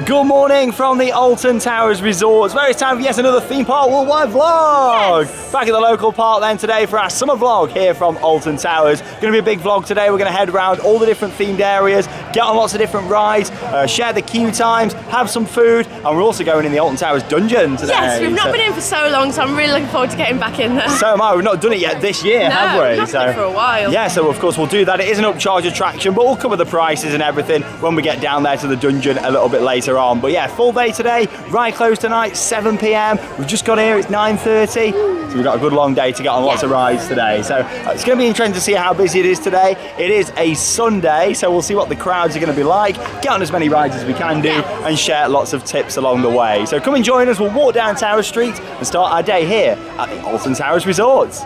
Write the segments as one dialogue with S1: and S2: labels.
S1: Good morning from the Alton Towers Resort. It's very time for yet another theme park worldwide vlog.
S2: Yes.
S1: Back at the local park then today for our summer vlog here from Alton Towers. Going to be a big vlog today. We're going to head around all the different themed areas, get on lots of different rides, share the queue times, have some food, and we're also going in the Alton Towers Dungeon today.
S2: Yes, we've not been in for so long, so I'm really looking forward to getting back in there.
S1: So am I. We've not done it yet this year, have we?
S2: We've not done it for a while.
S1: Yeah, so of course we'll do that. It is an upcharge attraction, but we'll cover the prices and everything when we get down there to the dungeon a little bit later on. But yeah, full day today, ride close tonight, 7 p.m. We've just got here, it's 9:30, so we've got a good long day to get on lots of rides today. So it's going to be interesting to see how busy it is today. It is a Sunday, so we'll see what the crowds are going to be like, get on as many rides as we can do, and share lots of tips along the way. So come and join us, we'll walk down Tower Street and start our day here at the Alton Towers Resort.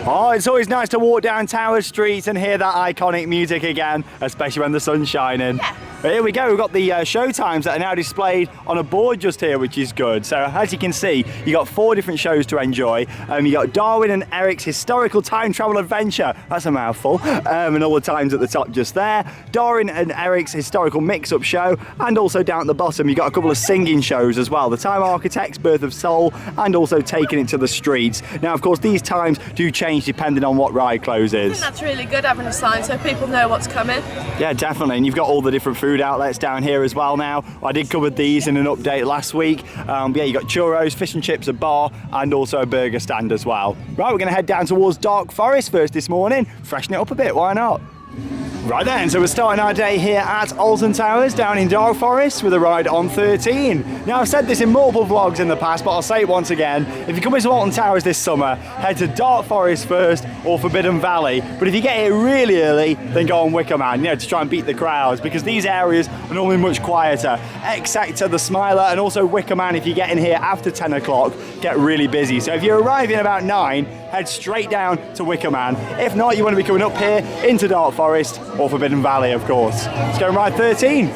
S1: Oh, it's always nice to walk down Tower Street and hear that iconic music again, especially when the sun's shining.
S2: Yeah.
S1: But here we go, we've got the show times that are now displayed on a board just here, which is good. So as you can see, you got 4 different shows to enjoy. You got Darwin and Eric's historical time travel adventure. That's a mouthful. And all the times at the top just there. Darwin and Eric's historical mix-up show. And also down at the bottom, you got a couple of singing shows as well. The Time Architects, Birth of Soul, and also Taking It to the Streets. Now, of course, these times do change depending on what ride closes.
S2: I think that's really good having a sign so people know what's coming.
S1: Yeah, definitely. And you've got all the different food outlets down here as well now. I did cover these in an update last week. But yeah, you got churros, fish and chips, a bar, and also a burger stand as well. Right, we're going to head down towards Dark Forest first this morning. Freshen it up a bit, why not? Right then, so we're starting our day here at Alton Towers down in Dark Forest with a ride on 13. Now I've said this in multiple vlogs in the past, but I'll say it once again. If you come into Alton Towers this summer, head to Dark Forest first or Forbidden Valley. But if you get here really early, then go on Wicker Man, you know, to try and beat the crowds, because these areas are normally much quieter. X Sector, the Smiler, and also Wicker Man, if you get in here after 10 o'clock, get really busy. So if you're arriving about 9, head straight down to Wicker Man. If not, you want to be coming up here into Dark Forest or Forbidden Valley, of course. Let's go and ride 13.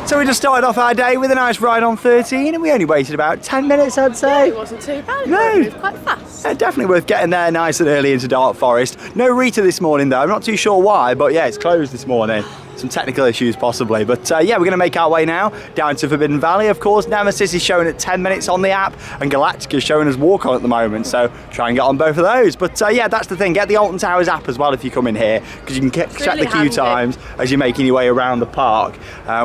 S1: So we just started off our day with a nice ride on 13 and we only waited about 10 minutes, I'd say.
S2: Yeah, it wasn't too bad.
S1: No.
S2: It moved quite fast.
S1: Yeah, definitely worth getting there nice and early into Dark Forest. No Rita this morning though, I'm not too sure why, but yeah, it's closed this morning. Some technical issues possibly, but yeah, we're going to make our way now down to Forbidden Valley. Of course, Nemesis is showing at 10 minutes on the app and Galactica is showing us walk on at the moment, so try and get on both of those. But yeah, that's the thing, get the Alton Towers app as well if you come in here, because you can check
S2: really
S1: the queue
S2: handy.
S1: times as you're making your way around the park,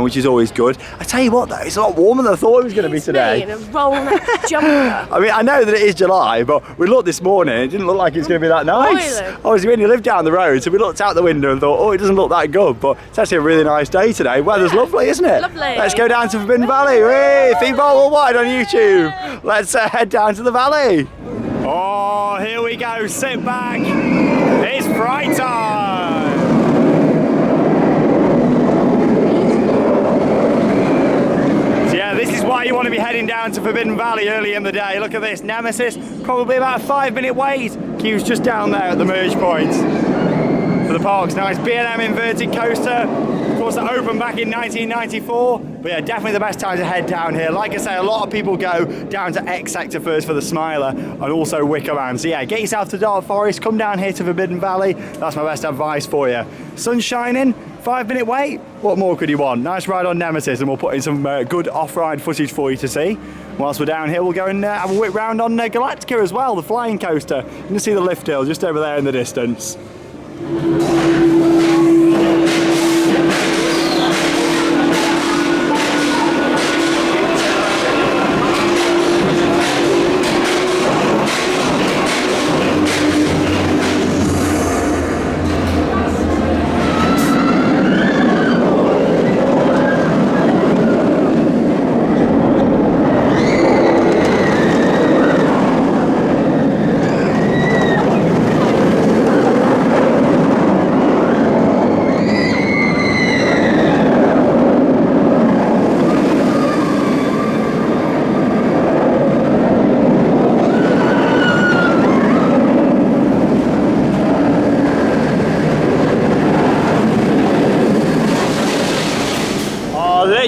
S1: which is always good. I tell you what though, it's a lot warmer than I thought it was going to be today.
S2: In a roll neck jumper.
S1: I mean, I know that it is July, but we looked this morning, it didn't look like it's going to be that nice.
S2: Boiling.
S1: Obviously, when you live down the road, so we looked out the window and thought, oh, it doesn't look that good, but it's actually a really nice day today. Weather's lovely, isn't it?
S2: Lovely.
S1: Let's go down to Forbidden Valley. Hey, Feedball Worldwide on YouTube. Let's head down to the valley. Oh, here we go. Sit back. It's fright time. So yeah, this is why you want to be heading down to Forbidden Valley early in the day. Look at this. Nemesis, probably about a 5-minute wait. Queue's just down there at the merge point. For the park's nice B&M inverted coaster. Of course, that opened back in 1994. But yeah, definitely the best time to head down here. Like I say, a lot of people go down to X Sector first for the Smiler and also Wicker Man. So yeah, get yourself to Dark Forest, come down here to Forbidden Valley. That's my best advice for you. Sun's shining, 5-minute wait. What more could you want? Nice ride on Nemesis, and we'll put in some good off-ride footage for you to see. Whilst we're down here, we'll go and have a whip round on Galactica as well, the flying coaster. You can see the lift hill just over there in the distance.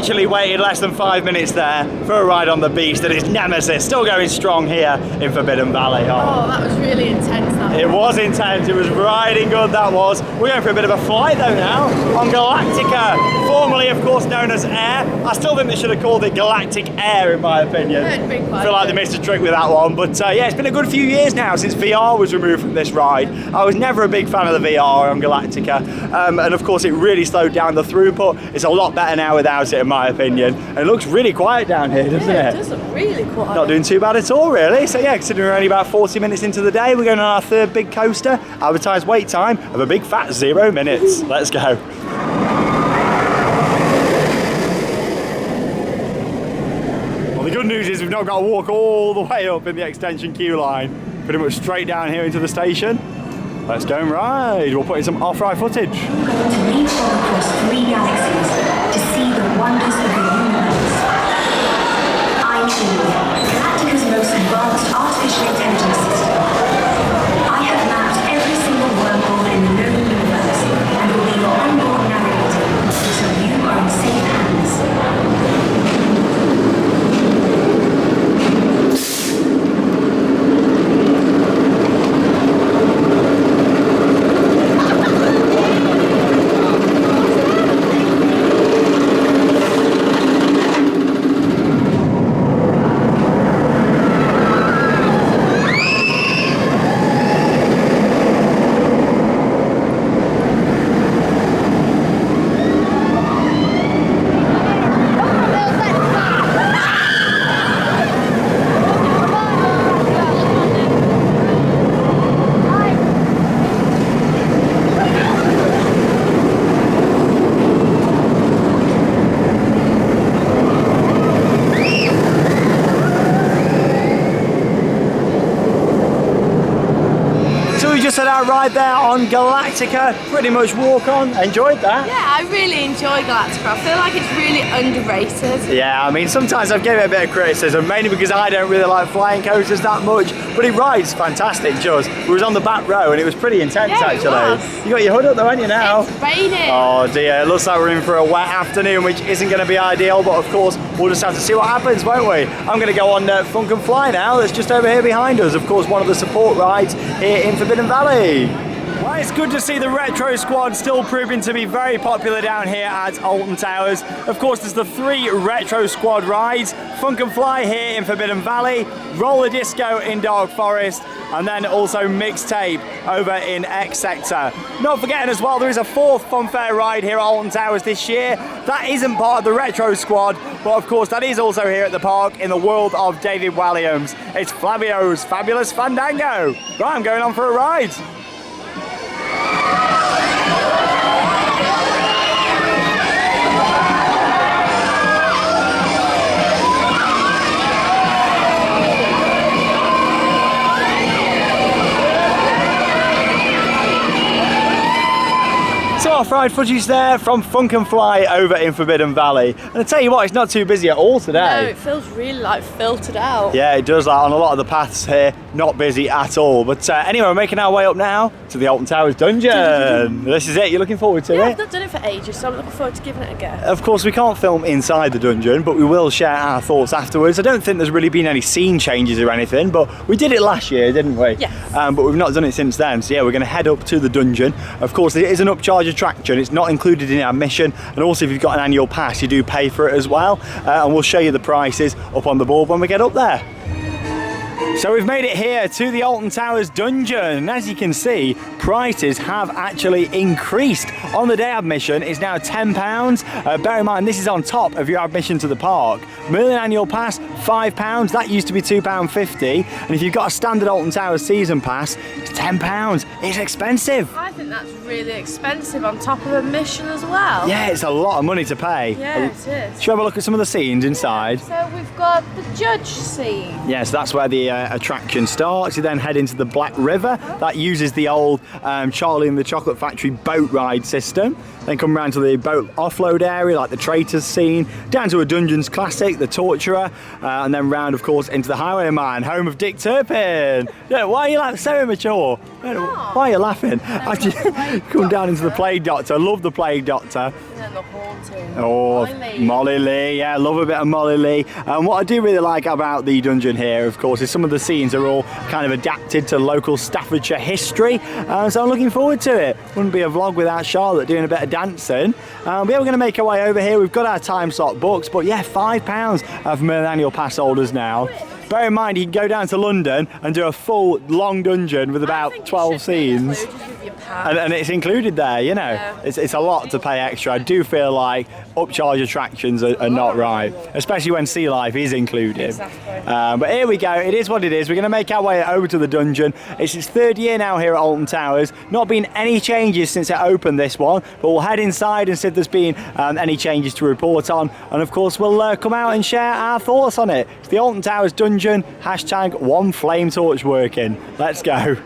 S1: literally waited less than 5 minutes there for a ride on the beast, and it's Nemesis, still going strong here in Forbidden Valley.
S2: Oh, that was really intense.
S1: It was intense, it was riding good, that was. We're going for a bit of a flight though now on Galactica, formerly of course known as Air. I still think they should have called it Galactic Air in my opinion. I feel like they missed a trick with that one, but yeah, it's been a good few years now since VR was removed from this ride. I was never a big fan of the VR on Galactica, and of course it really slowed down the throughput. It's a lot better now without it in my opinion, and it looks really quiet down here, doesn't it?
S2: It does look really quiet.
S1: Not doing too bad at all really. So yeah, considering we're only about 40 minutes into the day, we're going on our third big coaster. Advertised wait time of a big fat 0 minutes. Let's go. Well, the good news is we've not got to walk all the way up in the extension queue line. Pretty much straight down here into the station. Let's go and ride. We'll put in some off-ride footage.
S3: We're going to leapfrog across 3 galaxies to see the wonders of the universe. I choose Galactica's most advanced artificial intelligence system. I have mapped every single wormhole in the known universe and will be your onboard navigator, so you are in safe hands.
S1: Set our ride there on Galactica, pretty much walk on, enjoyed that.
S2: Yeah, I really enjoy Galactica. I feel like it's really underrated.
S1: Yeah, I mean sometimes I've given it a bit of criticism, mainly because I don't really like flying coasters that much, but it rides fantastic, just. We was on the back row and it was pretty intense actually.
S2: It was.
S1: You got your hood up though, haven't you now?
S2: It's raining.
S1: Oh dear, it looks like we're in for a wet afternoon, which isn't going to be ideal, but of course we'll just have to see what happens, won't we? I'm going to go on Funk and Fly now, that's just over here behind us, of course one of the support rides here in Forbidden Valley. Well, it's good to see the Retro Squad still proving to be very popular down here at Alton Towers. Of course, there's the 3 Retro Squad rides, Funk and Fly here in Forbidden Valley, Roller Disco in Dark Forest, and then also Mixtape over in X Sector. Not forgetting as well, there is a 4th Funfair ride here at Alton Towers this year. That isn't part of the Retro Squad, but of course that is also here at the park in the world of David Williams. It's Flavio's Fabulous Fandango. Right, I'm going on for a ride. So off-ride footage there from Funk and Fly over in Forbidden Valley. And I tell you what, it's not too busy at all today.
S2: No, it feels really like filtered out.
S1: Yeah, it does, like on a lot of the paths here, not busy at all. But anyway, we're making our way up now to the Alton Towers Dungeon. This is it, you're looking forward to it?
S2: Yeah, I've not done it for ages, so I'm looking forward to giving it a go.
S1: Of course, we can't film inside the dungeon, but we will share our thoughts afterwards. I don't think there's really been any scene changes or anything, but we did it last year, didn't we?
S2: Yes.
S1: But we've not done it since then. So yeah, we're going to head up to the dungeon. Of course, it is an upcharge attraction. It's not included in our admission, and also if you've got an annual pass, you do pay for it as well. And we'll show you the prices up on the board when we get up there. So we've made it here to the Alton Towers Dungeon, and as you can see, prices have actually increased. On the day admission is now £10. Bear in mind, this is on top of your admission to the park. Merlin annual pass, £5. That used to be £2.50. And if you've got a standard Alton Towers season pass, it's £10. It's expensive.
S2: I think that's really expensive on top of admission as well.
S1: Yeah, it's a lot of money to pay.
S2: Yeah, it is.
S1: Should we have a look at some of the scenes inside?
S2: So we've got the judge scene.
S1: Yes, that's where the attraction starts. You then head into the Black River. That uses the old Charlie and the Chocolate Factory boat ride system. Then come round to the boat offload area, like the Traitors scene, down to a Dungeons classic, the Torturer, and then round, of course, into the Highwayman, home of Dick Turpin. Yeah, why are you like so immature? Why are you laughing? Come down into the Plague Doctor. I love the Plague Doctor.
S2: And the haunting.
S1: Oh, Molly Lee, yeah, love a bit of Molly Lee. And what I do really like about the dungeon here, of course, is some of the scenes are all kind of adapted to local Staffordshire history. So I'm looking forward to it. Wouldn't be a vlog without Charlotte doing a bit of dancing. But yeah, we're going to make our way over here. We've got our time slot books, but yeah, £5 for annual pass holders now. Bear in mind, you can go down to London and do a full long dungeon with about 12 scenes. And it's included there, you know.
S2: Yeah.
S1: It's a lot to pay extra. I do feel like upcharge attractions are not right, especially when Sea Life is included.
S2: Exactly.
S1: But here we go. It is what it is. We're going to make our way over to the dungeon. It's its 3rd year now here at Alton Towers. Not been any changes since it opened, this one, but we'll head inside and see if there's been any changes to report on. And of course, we'll come out and share our thoughts on it. It's the Alton Towers Dungeon, #one flame torch working. Let's go.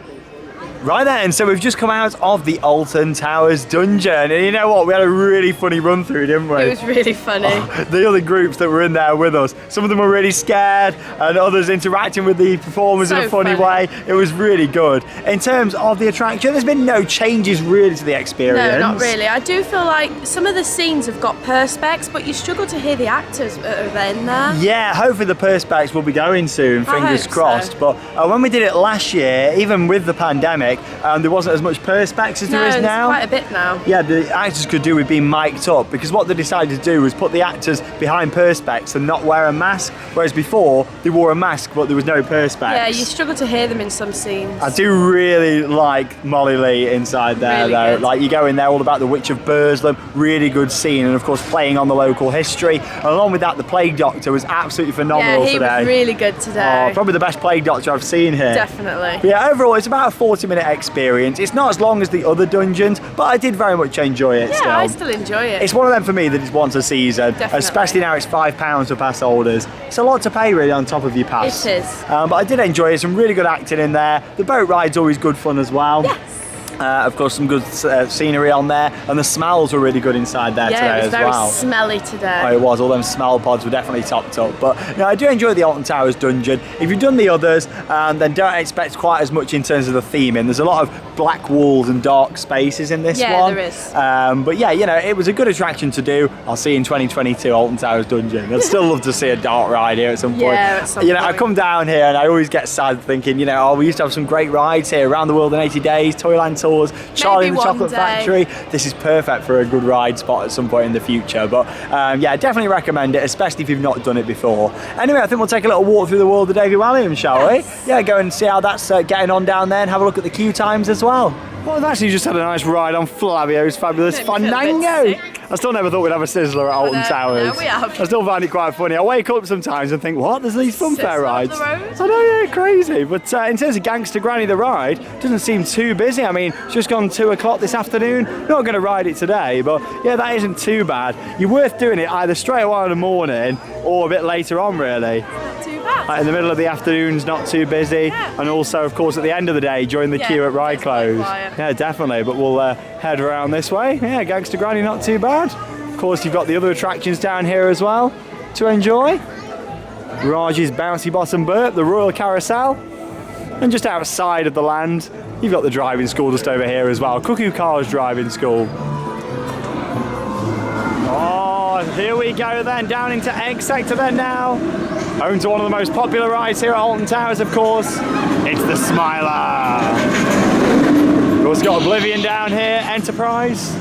S1: Right then, so we've just come out of the Alton Towers Dungeon, and you know what, we had a really funny run through, didn't we?
S2: It was really funny.
S1: The other groups that were in there with us, some of them were really scared and others interacting with the performers in a funny way. It was really good. In terms of the attraction, there's been no changes really to the experience.
S2: No, not really. I do feel like some of the scenes have got perspex, but you struggle to hear the actors that are in there.
S1: Yeah, hopefully the perspex will be going soon, fingers crossed.
S2: So.
S1: But when we did it last year, even with the pandemic, there wasn't as much perspex as there is now.
S2: Quite a bit now.
S1: Yeah, the actors could do with being mic'd up, because what they decided to do was put the actors behind perspex and not wear a mask, whereas before they wore a mask but there was no perspex.
S2: Yeah, you struggle to hear them in some scenes.
S1: I do really like Molly Lee inside there,
S2: really
S1: though.
S2: Good.
S1: Like, you go in there, all about the Witch of Burslem, really good scene, and of course playing on the local history. And along with that, the Plague Doctor was absolutely phenomenal today.
S2: Yeah, he was really good today.
S1: Oh, probably the best Plague Doctor I've seen here.
S2: Definitely.
S1: But yeah, overall it's about a 40-minute experience. It's not as long as the other dungeons, but I did very much enjoy it still.
S2: Yeah, I still enjoy it.
S1: It's one of them for me that it's once a season,
S2: Definitely.
S1: especially now it's £5 for pass holders. It's a lot to pay really on top of your pass.
S2: It is.
S1: But I did enjoy it, some really good acting in there. The boat ride's always good fun as well.
S2: Yes.
S1: Of course, some good scenery on there, and the smells were really good inside there today
S2: Yeah, it was
S1: as
S2: very
S1: well.
S2: smelly today.
S1: Oh, it was. All them smell pods were definitely topped up. But you know, I do enjoy the Alton Towers Dungeon. If you've done the others, then don't expect quite as much in terms of the theming. There's a lot of black walls and dark spaces in this one.
S2: Yeah, there is.
S1: But yeah, you know, it was a good attraction to do. I'll see you in 2022, Alton Towers Dungeon. I'd still love to see a dark ride here at some point.
S2: Yeah, at some
S1: you know, I
S2: point.
S1: come down here and I always get sad thinking, you know, oh, we used to have some great rides here, Around the World in 80 Days, Toyland Tours, Charlie and the
S2: one
S1: Chocolate
S2: day.
S1: Factory. This is perfect for a good ride spot at some point in the future. But yeah, definitely recommend it, especially if you've not done it before. Anyway, I think we'll take a little walk through the world of Davy Williams, shall we? Yeah, go and see how that's getting on down there and have a look at the queue times as well. Well, I've actually just had a nice ride on Flavio's fabulous Fandango. I still never thought we'd have a sizzler at Alton Towers.
S2: No, we have.
S1: I still find it quite funny. I wake up sometimes and think, what? There's these funfair
S2: Sizzler
S1: rides.
S2: on the road?
S1: I know, yeah, crazy. But in terms of Gangster Granny the ride, doesn't seem too busy. I mean, it's just gone 2 o'clock this afternoon. Not going to ride it today, but yeah, that isn't too bad. You're worth doing it either straight away in the morning or a bit later on, really.
S2: Not too bad.
S1: Like in the middle of the afternoon's not too busy,
S2: Yeah.
S1: and also, of course, at the end of the day during the
S2: Yeah,
S1: queue at ride
S2: it's quite
S1: close.
S2: quiet.
S1: Yeah, definitely. But we'll head around this way. Yeah, Gangster Granny not too bad. Of course, you've got the other attractions down here as well to enjoy. Raj's Bouncy Bottom Burp, the Royal Carousel, and just outside of the land, you've got the driving school just over here as well. Cuckoo Cars Driving School. Oh, here we go then, down into Egg Sector then now. Home to one of the most popular rides here at Alton Towers, of course. It's the Smiler. We've also got Oblivion down here, Enterprise,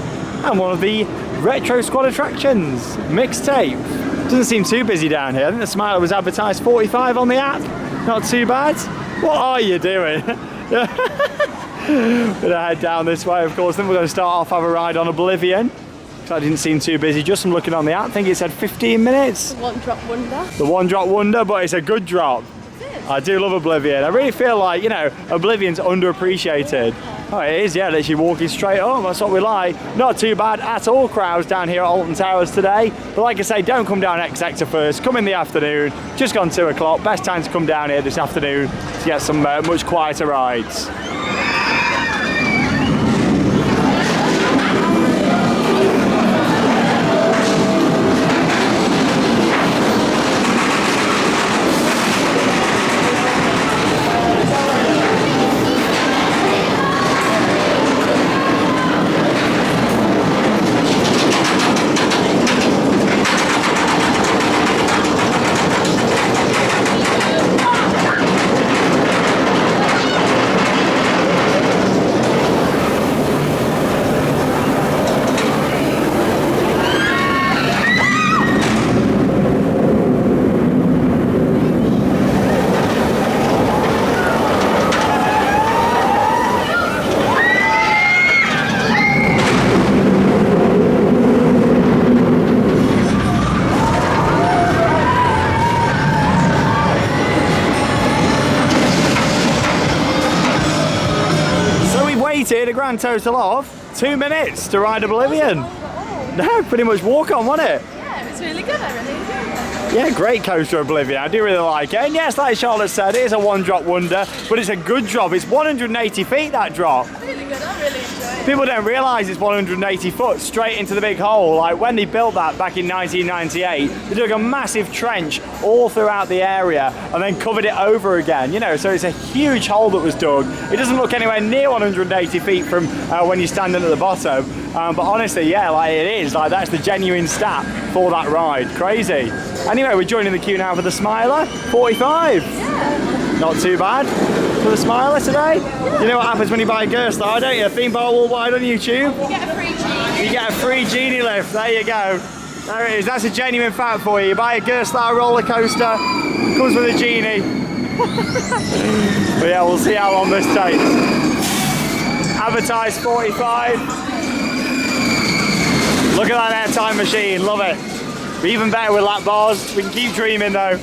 S1: and one of the Retro Squad attractions, Mixtape. Doesn't seem too busy down here. I think the Smiler was advertised 45 on the app. Not too bad. What are you doing? We're gonna head down this way, of course. Then we're going to start off, have a ride on Oblivion. That didn't seem too busy, just from looking on the app. I think it said 15 minutes.
S2: One drop wonder.
S1: The one drop wonder, but it's a good drop. I do love Oblivion. I really feel like, you know, Oblivion's underappreciated. Oh, it is, yeah, literally walking straight up. That's what we like. Not too bad at all crowds down here at Alton Towers today. But like I say, don't come down X Sector first. Come in the afternoon. Just gone 2 o'clock. Best time to come down here this afternoon to get some much quieter rides. waited a grand total of 2 minutes to ride Oblivion. No, pretty much walk on, wasn't it?
S2: Yeah, it was really good. I really enjoyed it.
S1: Yeah, great coaster Oblivion. I do really like it. And yes, like Charlotte said, it is a one-drop wonder, but it's a good drop. It's 180 feet, that drop.
S2: Really good. I really enjoyed it.
S1: People don't realise it's 180 foot straight into the big hole. Like when they built that back in 1998, they dug a massive trench all throughout the area and then covered it over again, you know, so it's a huge hole that was dug. It doesn't look anywhere near 180 feet from when you're standing at the bottom, but honestly, yeah, like it is, like that's the genuine stat for that ride. Crazy. Anyway, we're joining the queue now for the Smiler, 45.
S2: Yeah.
S1: Not too bad for the Smiler today. Yeah. You know what happens when you buy a Gerstar, don't you? Theme Park Worldwide on YouTube.
S2: You get a free genie.
S1: You get a free genie lift. There you go. There it is. That's a genuine fact for you. You buy a Gerstar roller coaster, comes with a genie. But yeah, we'll see how long this takes. Advertised 45. Look at that airtime machine. Love it. But even better with lap bars. We can keep dreaming though.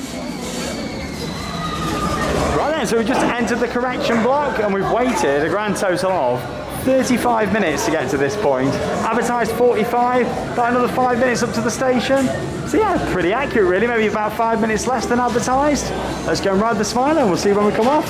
S1: Right then, so we've just entered the correction block and we've waited a grand total of 35 minutes to get to this point. Advertised 45, about another 5 minutes up to the station. So yeah, pretty accurate really, maybe about 5 minutes less than advertised. Let's go and ride the Smiler and we'll see when we come off.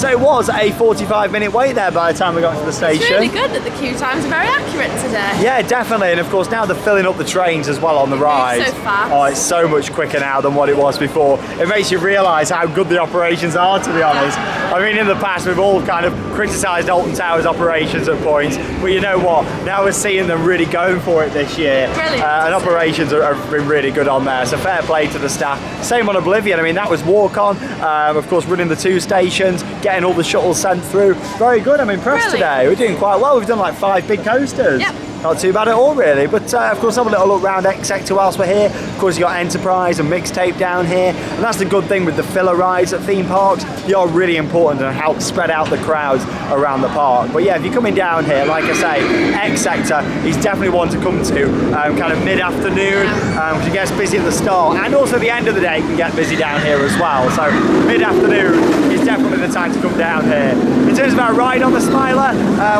S1: It was a 45-minute wait there by the time we got to the station.
S2: It's really good that the queue times are very accurate today.
S1: Yeah, definitely, and of course now they're filling up the trains as well on the ride.
S2: So fast.
S1: Oh, it's so much quicker now than what it was before. It makes you realise how good the operations are, to be honest. I mean, in the past we've all kind of criticised Alton Towers operations at points, but you know what? Now we're seeing them really going for it this year.
S2: Brilliant.
S1: And operations have been really good on there, so fair play to the staff. Same on Oblivion, I mean that was walk-on, of course running the 2 stations, getting all the shuttles sent through. Very good, I'm impressed today. We're doing quite well, we've done like 5 big coasters.
S2: Yep.
S1: Not too bad at all really, but of course have a little look around X Sector whilst we're here. Of course you got Enterprise and Mixtape down here, and that's the good thing with the filler rides at theme parks. They are really important and help spread out the crowds around the park. But yeah, if you're coming down here, like I say, X Sector is definitely one to come to kind of mid-afternoon, because it gets busy at the start, and also the end of the day can get busy down here as well. So mid-afternoon is definitely the time to come down here. In terms of our ride on the Smiler,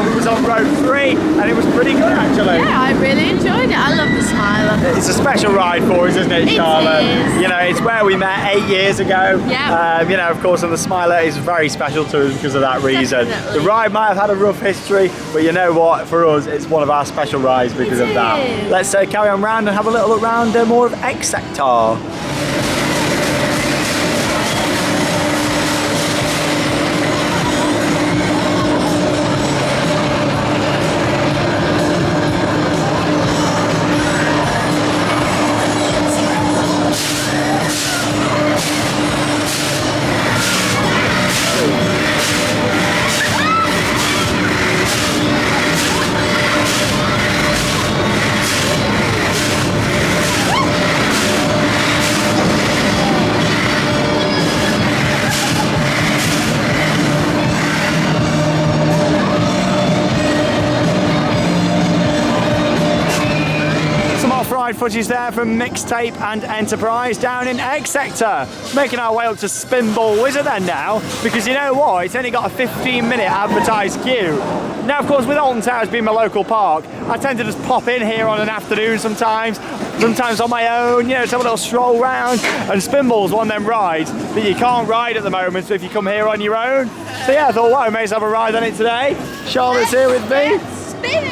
S1: we was on road 3 and it was pretty good actually.
S2: Yeah, I really enjoyed it. I love the Smiler.
S1: It's a special ride for us, isn't it, Charlotte?
S2: It is.
S1: You know, it's where we met 8 years ago.
S2: Yeah.
S1: You know, of course, and the Smiler is very special to us because of that reason.
S2: Definitely.
S1: The ride might have had a rough history, but you know what? For us, it's one of our special rides because of that.
S2: is.
S1: Let's carry on round and have a little look round more of X Sector. footage there from Mixtape and Enterprise down in Egg Sector. Making our way up to Spinball Wizard then now, because you know what? It's only got a 15-minute advertised queue. Now, of course, with Alton Towers being my local park, I tend to just pop in here on an afternoon sometimes on my own, you know, to have a little stroll round. And Spinball's one of them rides that you can't ride at the moment, so if you come here on your own. So yeah, I thought, well, I may as well have a ride on it today. Charlotte's here with me.
S2: Spinning!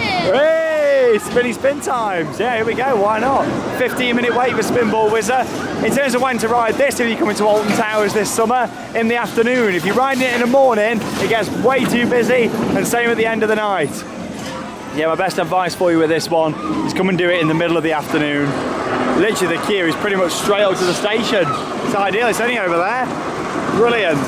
S1: Hey, spinny spin times. Yeah, here we go, why not? 15-minute wait for Spinball Wizard. In terms of when to ride this, if you come into Alton Towers this summer, in the afternoon. If you're riding it in the morning, it gets way too busy, and same at the end of the night. Yeah, my best advice for you with this one is come and do it in the middle of the afternoon. Literally the queue is pretty much straight up to the station. It's ideal, it's only over there. Brilliant.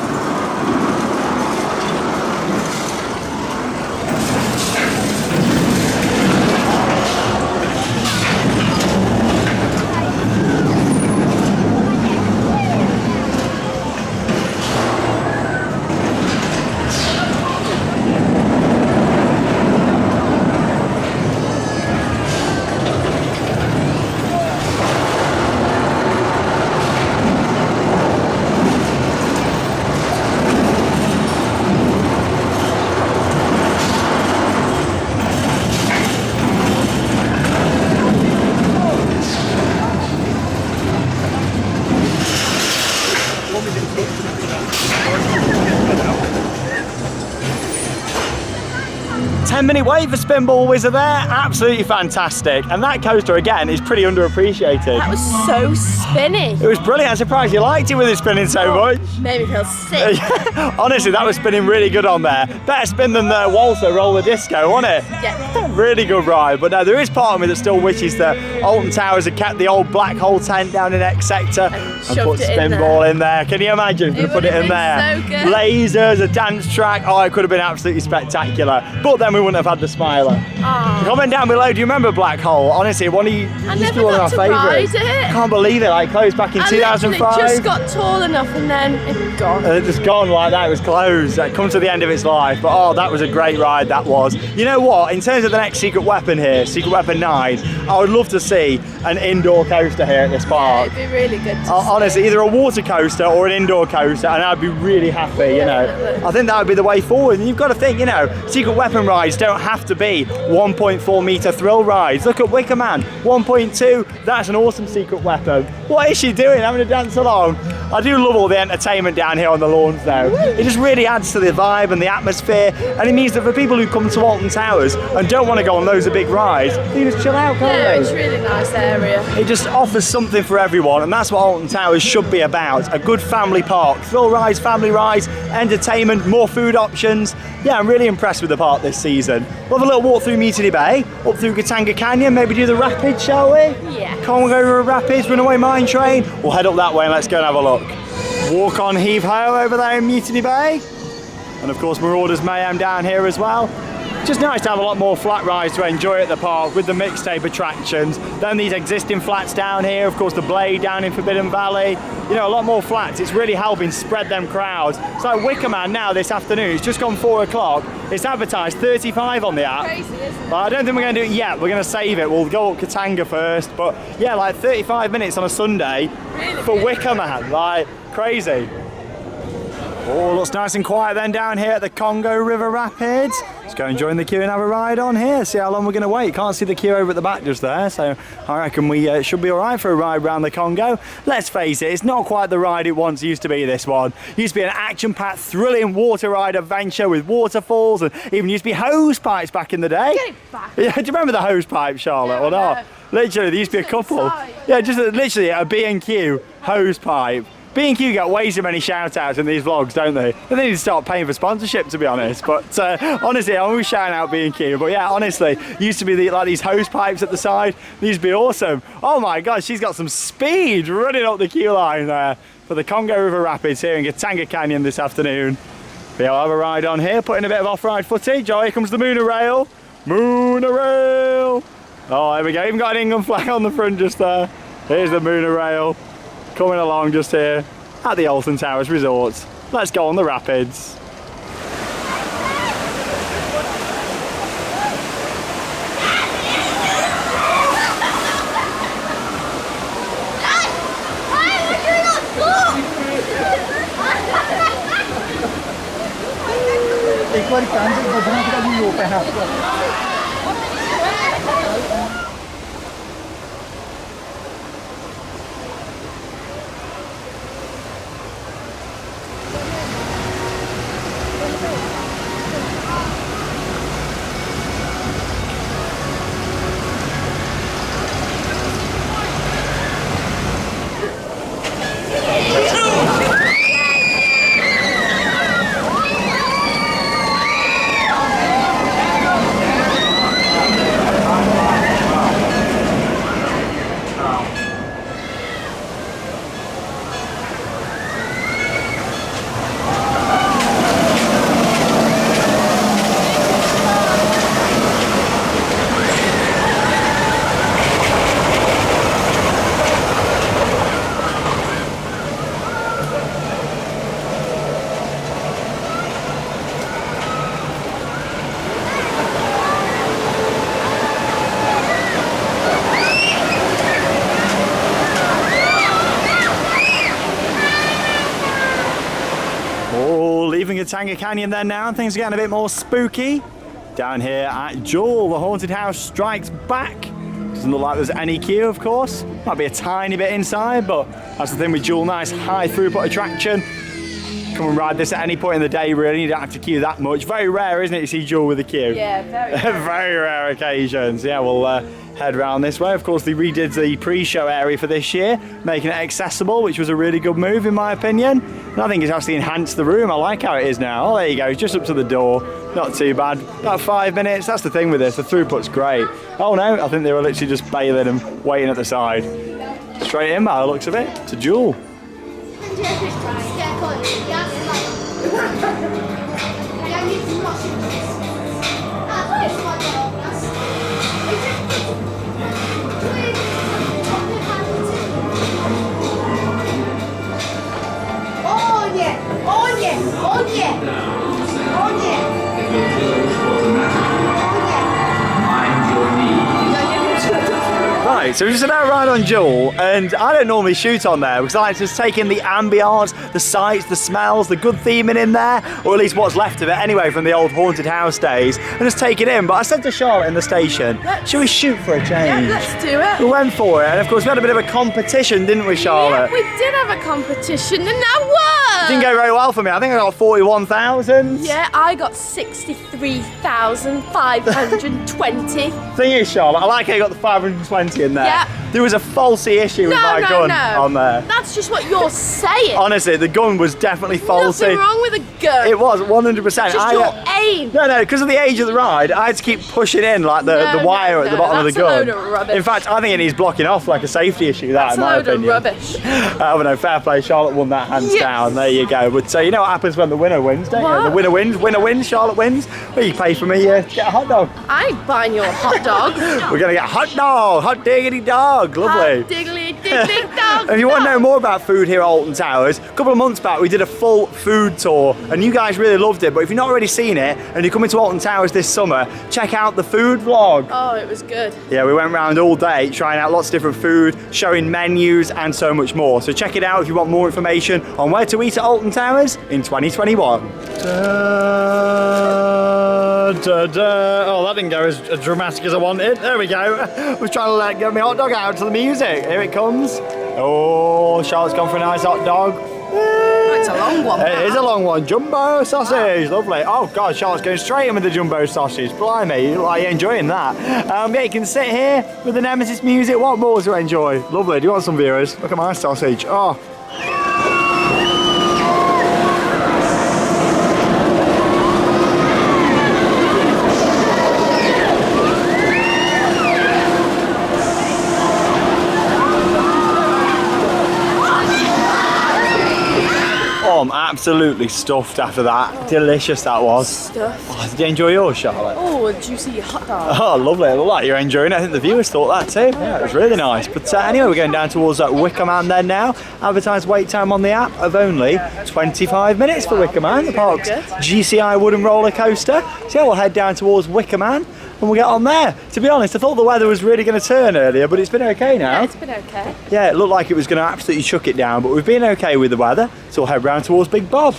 S1: 10-minute wait for Spinball Wizard there, absolutely fantastic. And that coaster again is pretty underappreciated.
S2: That was so spinny.
S1: It was brilliant, I'm surprised you liked it with it spinning so much.
S2: Made me feel sick.
S1: Honestly, that was spinning really good on there. Better spin than the Walter Roller Disco, wasn't it?
S2: Yeah.
S1: Really good ride. But no, there is part of me that still wishes that Alton Towers had kept the old black hole tent down in X Sector and put Spinball in there. Can you imagine? Could have put it in there.
S2: So good.
S1: Lasers, a dance track. Oh, it could have been absolutely spectacular. But then we wouldn't have had the Smiler.
S2: Oh.
S1: Comment down below, do you remember Black Hole? Honestly,
S2: I never got to ride it.
S1: Can't believe it, like closed back in 2005.
S2: It just got tall enough and then it gone.
S1: It just gone like that, it was closed. It come to the end of its life. But oh, that was a great ride, that was. You know what, in terms of the next Secret Weapon here, Secret Weapon 9, I would love to see an indoor coaster here at this park.
S2: Yeah, it'd be really good to
S1: honestly, either a water coaster or an indoor coaster, and I'd be really happy, you know. I think that would be the way forward. And you've got to think, you know, Secret Weapon rides don't have to be 1.4 metre thrill rides. Look at Wicker Man, 1.2, that's an awesome Secret Weapon. What is she doing, having a dance along? I do love all the entertainment down here on the lawns though. It just really adds to the vibe and the atmosphere, and it means that for people who come to Alton Towers and don't want to go on loads of big rides, they just chill out, can't they?
S2: It's a really nice area.
S1: It just offers something for everyone, and that's what Alton Towers should be about. A good family park. Thrill rides, family rides, entertainment, more food options. Yeah, I'm really impressed with the park this season. We'll have a little walk through Mutiny Bay, up through Katanga Canyon, maybe do the rapids, shall we?
S2: Yeah.
S1: Congo River Rapids, Runaway Mine Train. We'll head up that way and let's go and have a look. Walk on Heave Ho over there in Mutiny Bay. And of course Marauders Mayhem down here as well. Just nice to have a lot more flat rides to enjoy at the park with the mixtape attractions. Then these existing flats down here, of course the Blade down in Forbidden Valley. You know, a lot more flats. It's really helping spread them crowds. It's like Wicker Man now this afternoon. It's just gone 4 o'clock. It's advertised 35 on the app.
S2: Crazy, isn't it?
S1: But I don't think we're going to do it yet. We're going to save it. We'll go up Katanga first. But yeah, like 35 minutes on a Sunday for Wicker Man. Like, crazy. Oh, looks nice and quiet then down here at the Congo River Rapids. Let's go and join the queue and have a ride on here. See how long we're going to wait. Can't see the queue over at the back just there, so I reckon we should be all right for a ride around the Congo. Let's face it, it's not quite the ride it once used to be, this one. It used to be an action-packed, thrilling water ride adventure with waterfalls, and even used to be hose pipes back in the day.
S2: Get it back.
S1: Yeah, do you remember the hose pipe, Charlotte, or not? Literally, there used to be a couple. Yeah, just literally a B&Q hose pipe. B&Q get way too many shout-outs in these vlogs, don't they? They need to start paying for sponsorship, to be honest. But honestly, I'm always shouting out B&Q. But yeah, honestly, used to be like these hose pipes at the side. They used to be awesome. Oh my God, she's got some speed running up the queue line there for the Congo River Rapids here in Katanga Canyon this afternoon. But yeah, I'll have a ride on here, putting a bit of off-ride footage. Oh, here comes the monorail. Monorail. Oh, there we go. Even got an England flag on the front just there. Here's the monorail. Coming along just here at the Alton Towers Resort. Let's go on the rapids. Tanga Canyon then now, and things are getting a bit more spooky. Down here at Jewel, the haunted house strikes back. Doesn't look like there's any queue, of course. Might be a tiny bit inside, but that's the thing with Jewel, nice high throughput attraction. Come and ride this at any point in the day, really. You don't have to queue that much. Very rare, isn't it, to see Jewel with a queue?
S2: Yeah, very rare.
S1: Very rare occasions. Yeah, we'll head round this way. Of course, they redid the pre-show area for this year, making it accessible, which was a really good move in my opinion. And I think it's actually enhanced the room. I like how it is now. Oh, there you go, just up to the door. Not too bad. About 5 minutes. That's the thing with this. The throughput's great. Oh no, I think they were literally just bailing and waiting at the side. Straight in by the looks of it to Jewel. Right, so we're just about right on Jewel, and I don't normally shoot on there because I like to just take in the ambience, the sights, the smells, the good theming in there, or at least what's left of it anyway from the old haunted house days, and just take it in. But I said to Charlotte in the station, should we shoot for a change?
S2: Yeah, let's do it.
S1: We went for it, and of course we had a bit of a competition, didn't we, Charlotte?
S2: Yeah, we did have a competition, and that worked!
S1: It didn't go very well for me. I think I got 41,000.
S2: Yeah, I got 63,520.
S1: Thing is, Charlotte, I like how you got the 520 in there.
S2: Yeah.
S1: There was a faulty issue with my gun on there.
S2: That's just what you're saying.
S1: Honestly, the gun was definitely faulty.
S2: Nothing wrong with a gun.
S1: It was 100%.
S2: Just your aim.
S1: No, because of the age of the ride, I had to keep pushing in like the wire at the bottom of the gun.
S2: That's a load of rubbish.
S1: In fact, I think it needs blocking off like a safety issue.
S2: That's
S1: in my opinion.
S2: a load of rubbish.
S1: But no, fair play. Charlotte won that hands down. There you go. But you know what happens when the winner wins, don't you? The winner wins. Charlotte wins. Well, you pay for me to get a hot dog.
S2: I ain't buying your hot dog.
S1: We're gonna get a hot dog, hot diggity dog. Lovely.
S2: Hot diggly diggly dog.
S1: If you want to know more about food here at Alton Towers, a couple of months back we did a full food tour and you guys really loved it, but if you've not already seen it and you're coming to Alton Towers this summer, check out the food vlog.
S2: Oh, it was good.
S1: Yeah, we went around all day trying out lots of different food, showing menus and so much more. So check it out if you want more information on where to eat at Alton Towers in 2021. Oh, that didn't go as dramatic as I wanted. There we go. I was trying to get my hot dog out to the music. Here it comes. Oh, Charlotte's gone for a nice hot dog.
S2: Oh, it's a long one.
S1: It is a long one. Jumbo sausage. Lovely. Oh, God, Charlotte's going straight in with the jumbo sausage. Blimey, you look like you're enjoying that. Yeah, you can sit here with the Nemesis music. What more to enjoy? Lovely. Do you want some, viewers? Look at my sausage. Oh. I'm absolutely stuffed after that. Delicious that was.
S2: Stuffed.
S1: Oh, did you enjoy yours, Charlotte?
S2: Oh, a juicy hot dog.
S1: Oh, lovely. I look like you're enjoying it. I think the viewers thought that too. Yeah, it was really nice. But anyway, we're going down towards Wicker Man then now. Advertised wait time on the app of only 25 minutes for Wicker Man, the park's GCI wooden roller coaster. So yeah, we'll head down towards Wicker Man and we'll get on there. To be honest, I thought the weather was really going to turn earlier, but it's been okay now.
S2: Yeah, it's been okay.
S1: Yeah, it looked like it was going to absolutely chuck it down, but we've been okay with the weather. So we'll head round towards Big Bob.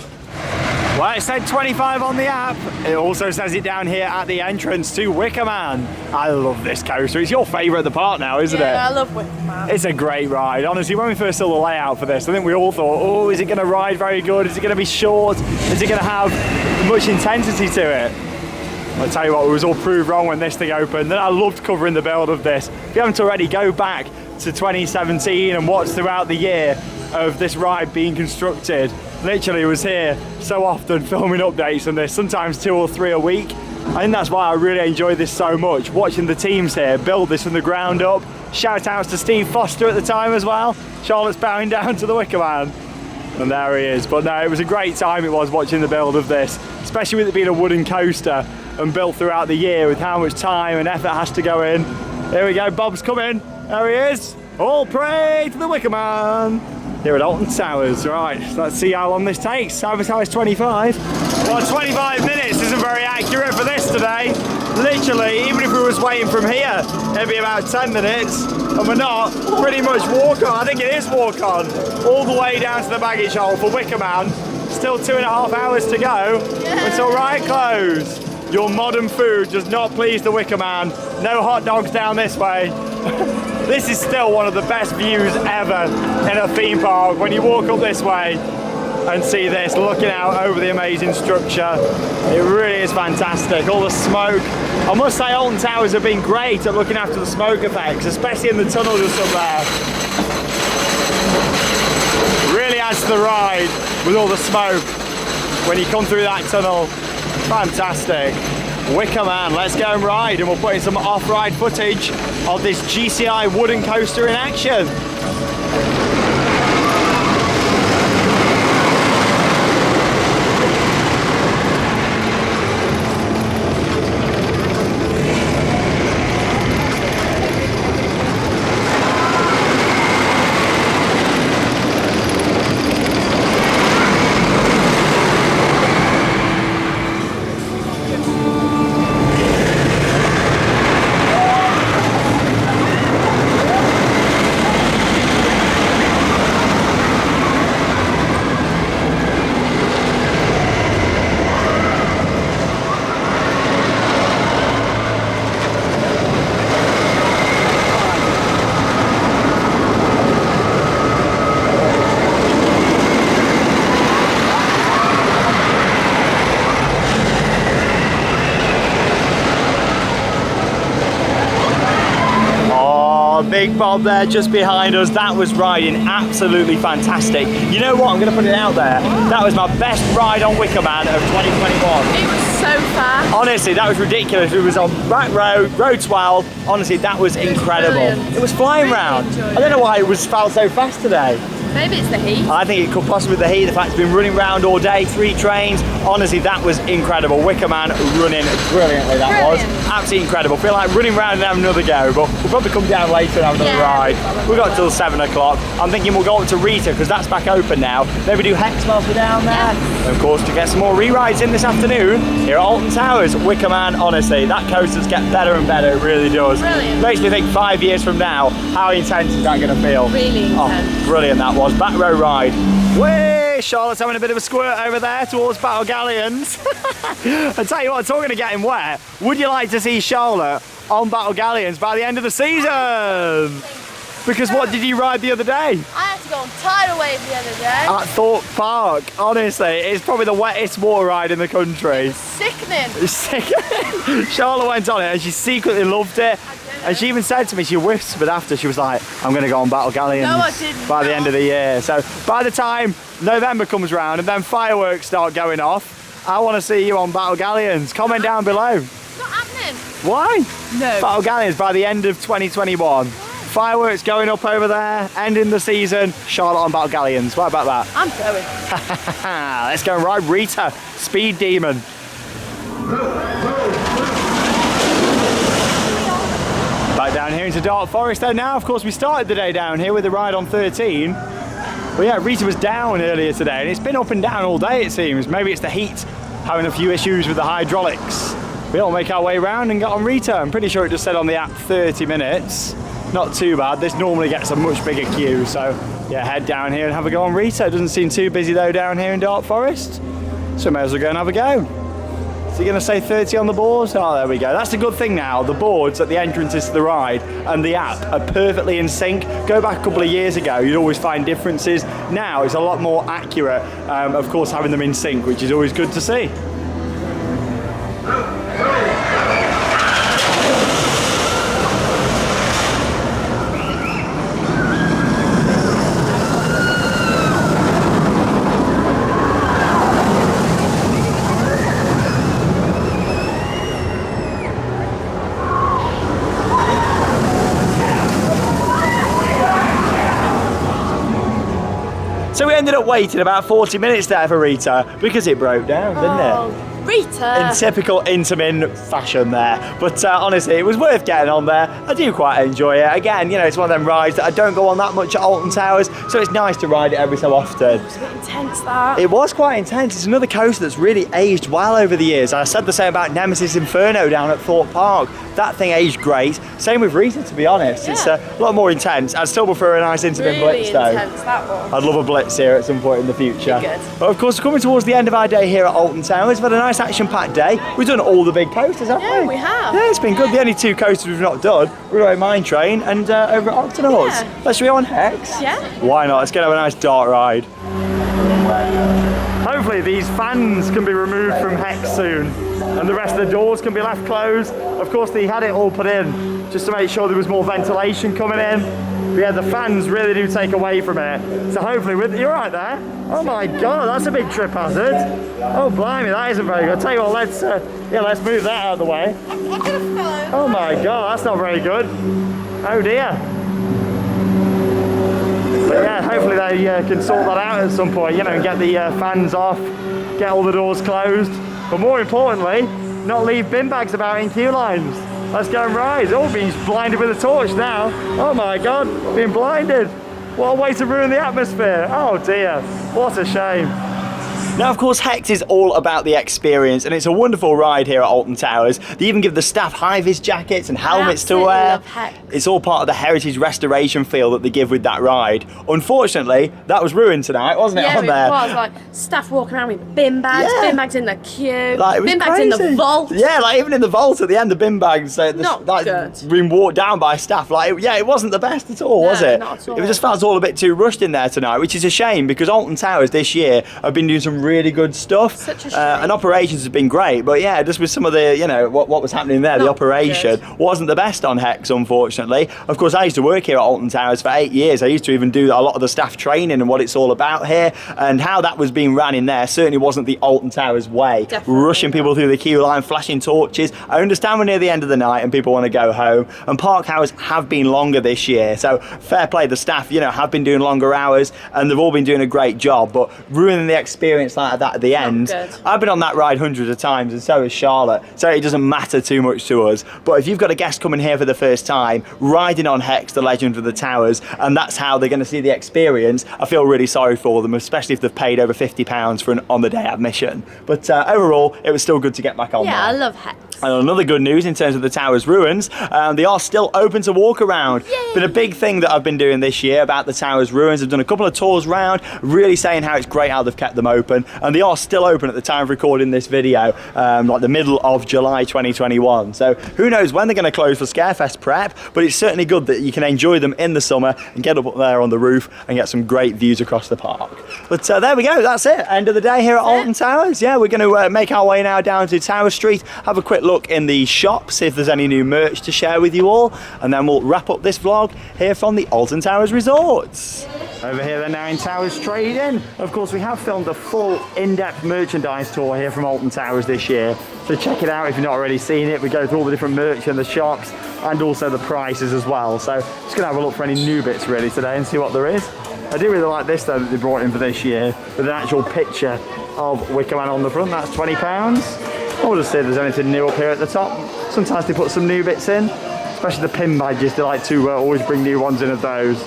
S1: Well, it said 25 on the app. It also says it down here at the entrance to Wicker Man. I love this coaster. It's your favourite at the park now, isn't it?
S2: Yeah, I love Wicker Man.
S1: It's a great ride. Honestly, when we first saw the layout for this, I think we all thought, oh, is it going to ride very good? Is it going to be short? Is it going to have much intensity to it? I'll tell you what, we was all proved wrong when this thing opened. And I loved covering the build of this. If you haven't already, go back to 2017 and watch throughout the year of this ride being constructed. Literally was here so often filming updates on this, sometimes 2 or 3 a week. I think that's why I really enjoy this so much, watching the teams here build this from the ground up. Shout outs to Steve Foster at the time as well. Charlotte's bowing down to the Wicker Man. And there he is. But no, it was a great time it was watching the build of this, especially with it being a wooden coaster and built throughout the year with how much time and effort has to go in. Here we go, Bob's coming. There he is. All praise to the Wicker Man. Here at Alton Towers. Right, let's see how long this takes. Advertised 25. Well, 25 minutes isn't very accurate for this today. Literally, even if we was waiting from here, it'd be about 10 minutes. And we're not. Pretty much walk on. I think it is walk on. All the way down to the baggage hold for Wicker Man. Still 2.5 hours to go until ride close. Your modern food does not please the Wicker Man. No hot dogs down this way. This is still one of the best views ever in a theme park when you walk up this way and see this, looking out over the amazing structure. It really is fantastic. All the smoke. I must say Alton Towers have been great at looking after the smoke effects, especially in the tunnel just up there. Really adds to the ride with all the smoke when you come through that tunnel. Fantastic. Wicker Man, let's go and ride, and we'll put in some off-ride footage of this GCI wooden coaster in action. Big Bob there just behind us. That was riding absolutely fantastic. You know what, I'm going to put it out there. That was my best ride on Wicker Man of 2021.
S2: It was so fast.
S1: Honestly, that was ridiculous. It was on back road, road 12. Honestly, that was incredible. It was flying round. I don't know why it felt so fast today.
S2: Maybe it's the heat.
S1: I think it could possibly be the heat, the fact it's been running round all day, 3 trains. Honestly, that was incredible. Wicker Man running brilliantly, that was. Absolutely incredible. Feel like running round and having another go, but we'll probably come down later and have another ride. We've got till 7 o'clock. I'm thinking we'll go up to Rita, because that's back open now. Maybe do Hex whilst we're down there. And of course, to get some more re-rides in this afternoon, here at Alton Towers, Wicker Man, honestly, that coaster's get better and better, it really does.
S2: Brilliant.
S1: Makes me think 5 years from now, how intense is that going to feel?
S2: Really intense.
S1: Oh, brilliant that was. Back row ride. Way, Charlotte's having a bit of a squirt over there towards Battle Galleons. I tell you what, talking of getting wet, would you like to see Charlotte on Battle Galleons by the end of the season? Because what did you ride the other day?
S2: I had to go on tidal wave the other day.
S1: At Thorpe Park. Honestly, it's probably the wettest water ride in the country.
S2: Sickening.
S1: It's sickening. Charlotte went on it and she secretly loved it. And she even said to me, she whispered after, she was like, I'm going to go on Battle Galleons
S2: no, I didn't.
S1: by the end of the year. So by the time November comes round and then fireworks start going off, I want to see you on Battle Galleons. Comment down below.
S2: It's not happening.
S1: Why?
S2: No.
S1: Battle Galleons by the end of 2021. Fireworks going up over there, ending the season. Charlotte on Battle Galleons. What about that?
S2: I'm going.
S1: Let's go and ride Rita, Speed Demon. Back down here into Dark Forest though now. Of course, we started the day down here with a ride on 13. But yeah, Rita was down earlier today and it's been up and down all day it seems. Maybe it's the heat having a few issues with the hydraulics. We'll make our way around and get on Rita. I'm pretty sure it just said on the app 30 minutes. Not too bad. This normally gets a much bigger queue. So yeah, head down here and have a go on Rita. It doesn't seem too busy though down here in Dark Forest. So we may as well go and have a go. Is he going to say 30 on the boards? Oh, there we go. That's the good thing now. The boards at the entrances to the ride and the app are perfectly in sync. Go back a couple of years ago, you'd always find differences. Now it's a lot more accurate, of course, having them in sync, which is always good to see. So we ended up waiting about 40 minutes there for Rita because it broke down, didn't it?
S2: Rita!
S1: In typical Intamin fashion there. But honestly, it was worth getting on there. I do quite enjoy it. Again, you know, it's one of them rides that I don't go on that much at Alton Towers, so it's nice to ride it every so often.
S2: It was a bit intense, that.
S1: It was quite intense. It's another coaster that's really aged well over the years. I said the same about Nemesis Inferno down at Thorpe Park. That thing aged great. Same with Rita, to be honest. Yeah. It's a lot more intense. I'd still prefer a nice Intamin Blitz, though.
S2: Really intense, that one.
S1: I'd love a Blitz here at some point in the future.
S2: Good.
S1: But of course, coming towards the end of our day here at Alton Towers, we've had a nice action-packed day. We've done all the big coasters, haven't we?
S2: Yeah, we have.
S1: Yeah, it's been good. The only two coasters we've not done were Railway Mine Train and over at Alton Towers.
S2: Yeah.
S1: Let's go on Hex.
S2: Yeah.
S1: Why not? Let's go have a nice dart ride. Hopefully these fans can be removed from Hex soon and the rest of the doors can be left closed. Of course, they had it all put in just to make sure there was more ventilation coming in. But yeah, the fans really do take away from it. So hopefully, you're right there. Oh my God, that's a big trip hazard. Oh blimey, that isn't very good. I'll tell you what, let's move that out of the way. Oh my God, that's not very good. Oh dear. But yeah, hopefully they can sort that out at some point, you know, and get the fans off, get all the doors closed. But more importantly, not leave bin bags about in queue lines. Let's go and ride. Oh, being blinded with a torch now. Oh my God, being blinded. What a way to ruin the atmosphere. Oh dear, what a shame. Now, of course, Hex is all about the experience, and it's a wonderful ride here at Alton Towers. They even give the staff high-vis jackets and helmets to wear.
S2: Love Hex.
S1: It's all part of the heritage restoration feel that they give with that ride. Unfortunately, that was ruined tonight, wasn't it, on there?
S2: Yeah, it was. Like, staff walking around with bin bags,
S1: Yeah.
S2: bin bags in the queue,
S1: Like, it was
S2: bin bags in the
S1: crazy.
S2: vault.
S1: Yeah, like even in the vault at the end, the bin bags,
S2: Not good.
S1: being walked down by staff. Like, yeah, it wasn't the best at all,
S2: No,
S1: was it?
S2: not at all.
S1: It just felt all a bit too rushed in there tonight, which is a shame because Alton Towers this year have been doing some really good stuff.
S2: Such a shame.
S1: And operations have been great, but yeah, just with some of the, you know, what was happening there, the
S2: Not
S1: operation wasn't the best on Hex, unfortunately. Of course, I used to work here at Alton Towers for 8 years. I used to even do a lot of the staff training and what it's all about here, and how that was being ran in there certainly wasn't the Alton Towers way.
S2: Definitely
S1: Rushing people through the queue line, flashing torches. I understand we're near the end of the night and people want to go home, and park hours have been longer this year, so fair play, the staff, you know, have been doing longer hours and they've all been doing a great job, but ruining the experience like that at the end.
S2: good.
S1: I've been on that ride hundreds of times, and so has Charlotte, so it doesn't matter too much to us. But if you've got a guest coming here for the first time, riding on Hex, the Legend of the Towers, and that's how they're going to see the experience, I feel really sorry for them, especially if they've paid over £50 for an on-the-day admission. But overall, it was still good to get back on there.
S2: Yeah, I love Hex.
S1: And another good news in terms of the Towers ruins, they are still open to walk around.
S2: Yay.
S1: Been a big thing that I've been doing this year about the Towers ruins. I've done a couple of tours round, really saying how it's great how they've kept them open, and they are still open at the time of recording this video, like the middle of July 2021. So who knows when they're going to close for Scarefest prep, but it's certainly good that you can enjoy them in the summer and get up there on the roof and get some great views across the park. But there we go, that's it. End of the day here at Alton Towers. Yeah, we're going to make our way now down to Tower Street, have a quick look in the shop, see if there's any new merch to share with you all, and then we'll wrap up this vlog here from the Alton Towers Resort. Over here then now in Towers Trading. Of course, we have filmed a full in-depth merchandise tour here from Alton Towers this year, so check it out if you've not already seen it. We go through all the different merch in the shops and also the prices as well, so just gonna have a look for any new bits really today and see what there is. I do really like this though that they brought in for this year, with an actual picture of Wicker Man on the front. That's £20. I'll just see if there's anything new up here at the top. Sometimes they put some new bits in, especially the pin badges. They like to always bring new ones in of those.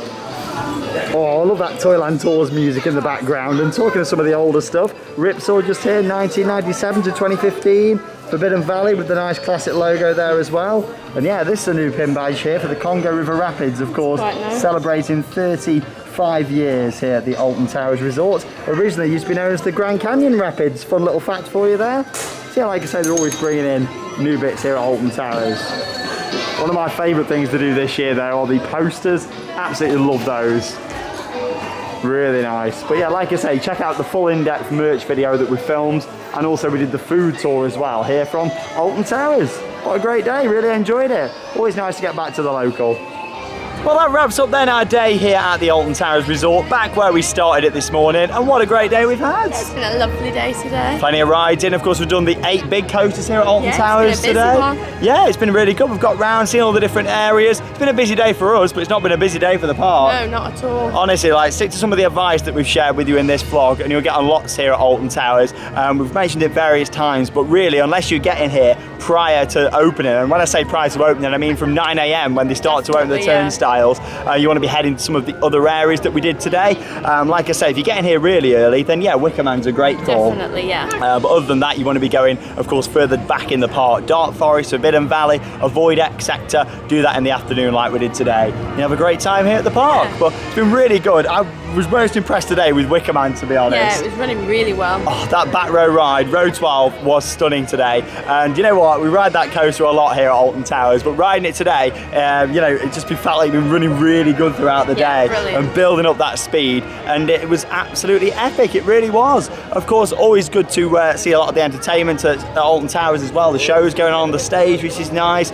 S1: Oh, I love that Toyland Tours music in the background. And talking of some of the older stuff, Ripsaw just here, 1997 to 2015. Forbidden Valley with the nice classic logo there as well. And yeah, this is a new pin badge here for the Congo River Rapids, of course,
S2: Quite nice.
S1: celebrating 30 5 years here at the Alton Towers Resort. Originally used to be known as the Grand Canyon Rapids. Fun little fact for you there. So yeah, like I say, they're always bringing in new bits here at Alton Towers. One of my favourite things to do this year though are the posters. Absolutely love those. Really nice. But yeah, like I say, check out the full in-depth merch video that we filmed, and also we did the food tour as well here from Alton Towers. What a great day, really enjoyed it. Always nice to get back to the local. Well, that wraps up then our day here at the Alton Towers Resort, back where we started it this morning, and what a great day we've had.
S2: It's been a lovely day today.
S1: Plenty of rides in. Of course, we've done the 8 big coasters here at Alton Towers today. Yeah, it's been really good. We've got round, seen all the different areas. It's been a busy day for us, but it's not been a busy day for the park.
S2: No, not at all.
S1: Honestly, like, stick to some of the advice that we've shared with you in this vlog, and you'll get on lots here at Alton Towers. We've mentioned it various times, but really, unless you're getting here prior to opening, and when I say prior to opening, I mean from 9 AM when they start to open the turnstiles, you want to be heading to some of the other areas that we did today. Like I say, if you're getting here really early, then yeah, Wicker Man's a great call.
S2: Definitely, yeah.
S1: But other than that, you want to be going, of course, further back in the park. Dark Forest, Forbidden Valley, avoid X Sector, do that in the afternoon like we did today. You have a great time here at the park.
S2: Yeah.
S1: But it's been really good. I was most impressed today with Wicker Man, to be honest.
S2: Yeah, it was running really well.
S1: Oh, that back row ride, row 12, was stunning today. And you know what? We ride that coaster a lot here at Alton Towers, but riding it today, you know, it just felt like we've been running really good throughout the day.
S2: Brilliant.
S1: And building up that speed. And it was absolutely epic. It really was. Of course, always good to see a lot of the entertainment at Alton Towers as well. The shows going on the stage, which is nice.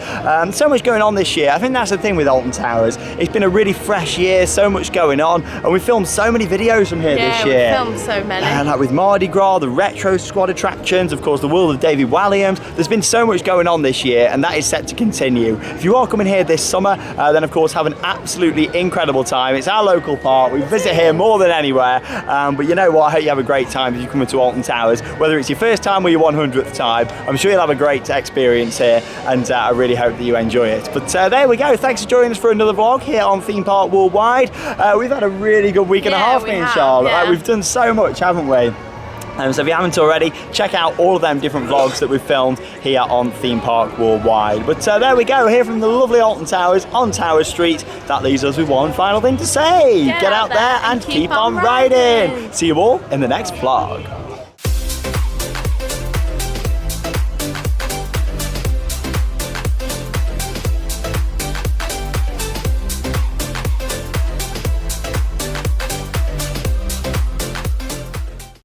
S1: So much going on this year. I think that's the thing with Alton Towers. It's been a really fresh year, so much going on, and we filmed so many videos from here this year.
S2: Yeah, we filmed so many.
S1: Like with Mardi Gras, the Retro Squad attractions, of course the World of Davy Walliams. There's been so much going on this year, and that is set to continue. If you are coming here this summer, then of course have an absolutely incredible time. It's our local park. We visit here more than anywhere, but you know what? I hope you have a great time if you come into Alton Towers, whether it's your first time or your 100th time. I'm sure you'll have a great experience here, and I really hope that you enjoy it. But there we go. Thanks for joining us for another vlog here on Theme Park Worldwide. We've had a really good week and a half, me and Charlotte. Like, we've done so much, haven't we? So if you haven't already, check out all of them different vlogs that we've filmed here on Theme Park Worldwide. But there we go, here from the lovely Alton Towers on Tower Street. That leaves us with one final thing to say. Get out there and keep on riding. See you all in the next vlog.